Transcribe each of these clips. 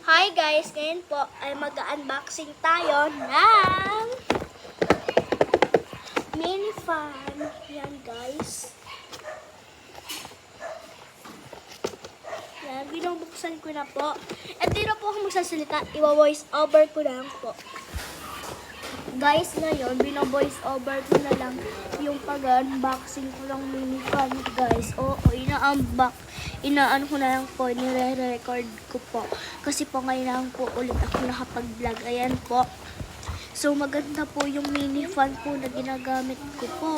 Hi guys! Ngayon po ay mag-unboxing tayo ng mini fan. Yan guys. Yan, binubuksan ko na po. At di na po ako magsasalita. Iwa-voice over ko lang po. Guys, ngayon, bino-voice over ko na lang yung pag-unboxing ko ng mini fan guys. Oo, inaano ko na lang po, nire-record ko po. Kasi po ngayon lang po ulit ako nakapag-vlog. Ayan po. So, maganda po yung mini fan po na ginagamit ko po.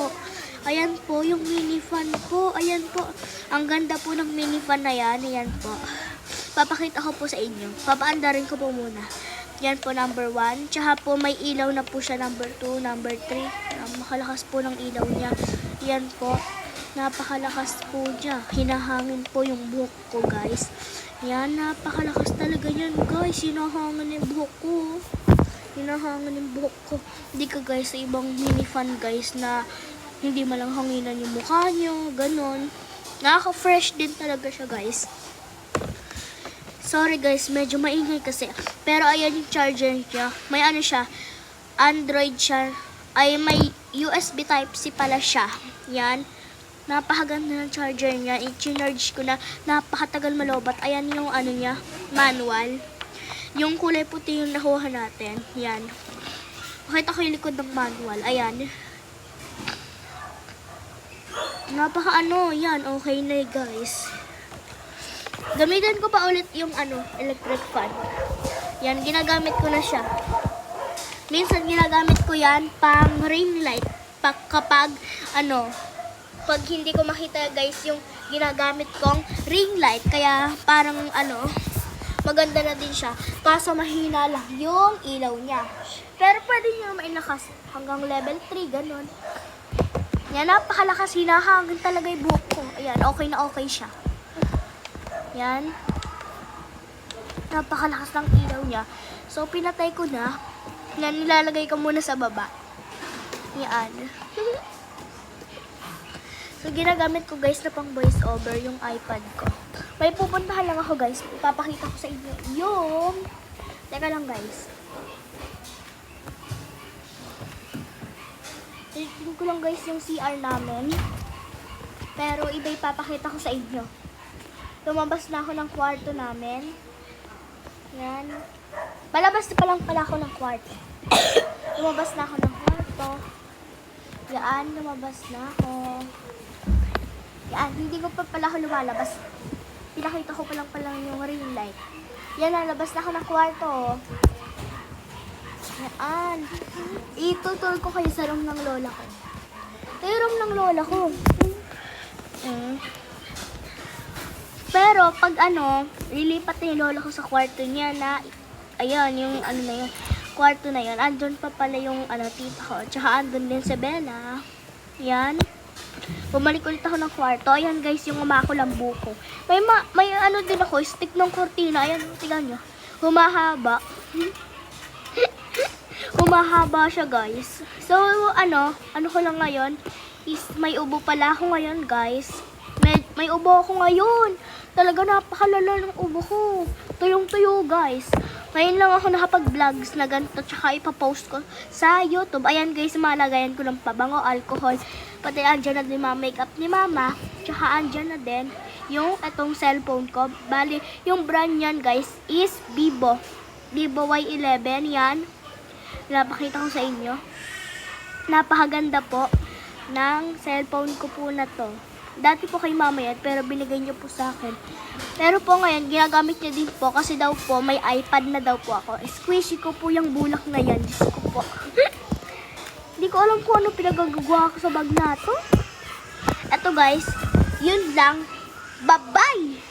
Ayan po, yung mini fan po. Ayan po. Ang ganda po ng mini fan na yan. Ayan po. Papakita ko po sa inyo. Papaandarin ko po muna. Yan po, number 1. Tsaka po, may ilaw na po siya, number 2, number 3. Makalakas po ng ilaw niya. Yan po. Napakalakas po niya. Hinahangin po yung buhok ko, guys. Yan, napakalakas talaga yan, guys. Hinahangin yung buhok ko. Hinahangin yung buhok ko. Hindi ka, guys, sa ibang mini fan, guys, na hindi malang hanginan yung mukha nyo. Ganon. Nakaka-fresh din talaga siya, guys. Sorry guys, medyo maingay kasi. Pero ayan yung charger niya. May ano siya, Android siya. Ay, may USB Type-C pala siya. Yan. Napakaganda ng charger niya. I-charge ko na. Napakatagal malobat. Ayan yung ano niya, manual. Yung kulay puti yung nakuha natin. Yan. Pakita ko yung likod ng manual. Ayan. Napaka ano, yan. Okay na guys. Gamitin ko pa ulit yung electric fan. Yan, ginagamit ko na siya. Minsan ginagamit ko yan pang ring light. Kapag pag hindi ko makita guys yung ginagamit kong ring light. Kaya parang maganda na din siya. Kaso mahina lang yung ilaw niya. Pero pwede niya mainlakas hanggang level 3, ganun. Yan, napakalakas. Hinahangin talaga yung buhok ko. Ayan, okay na okay siya. Yan. Napakalakas ng ilaw niya. So, pinatay ko na. Yan, nilalagay ko muna sa baba. Yan. So, ginagamit ko guys na pang voice over yung iPad ko. May pupuntahan lang ako guys. Ipapakita ko sa inyo yung... Teka lang guys. Tingnan ko lang guys yung CR namin. Pero iba ipapakita ko sa inyo. Lumabas na ako ng kwarto namin. Yan. Palabas na pa lang pala ako ng kwarto. Lumabas na ako ng kwarto. Yan, lumabas na ako. Yan, hindi ko pa pala ako lumalabas. Pinakita ko pa lang pala yung ring light. Yan, nalabas na ako ng kwarto. Yan. Itutol ko kayo sa room ng lola ko. Yung room ng lola ko. Pero, pag lilipat na yung lola ko sa kwarto niya na, ayan, yung na yun, kwarto na yun, andun pa pala yung, tita ko, tsaka andun din si Bella. Yan. Bumalik ulit ako ng kwarto. Ayan, guys, yung umako lang buko. May din ako, stick ng kortina. Ayan, tingnan nyo. Humahaba. Humahaba siya, guys. So, ano ko lang ngayon, is may ubo pala ako ngayon, guys. May ubo ako ngayon. Talaga napakalala ng ubo ko. Tuyong-tuyo guys. Ngayon lang ako nakapag-vlogs na ganito. Tsaka ipapost ko sa YouTube. Ayan guys, malagayan ko ng pabango, alcohol. Pati andyan na din mga makeup ni mama. Tsaka andyan na din yung itong cellphone ko. Bali, yung brand niyan guys is Vivo. Vivo Y11. Yan. Napakita ko sa inyo. Napakaganda po ng cellphone ko po na to. Dati po kay mama yan, pero binigay niyo po sa akin. Pero po ngayon, ginagamit niya din po kasi daw po, may iPad na daw po ako. Squishy ko po yung bulak na yan. Diyos ko po. Hindi ko alam kung ano pinagagawa ko sa bag na to. Eto guys, yun lang. Bye-bye!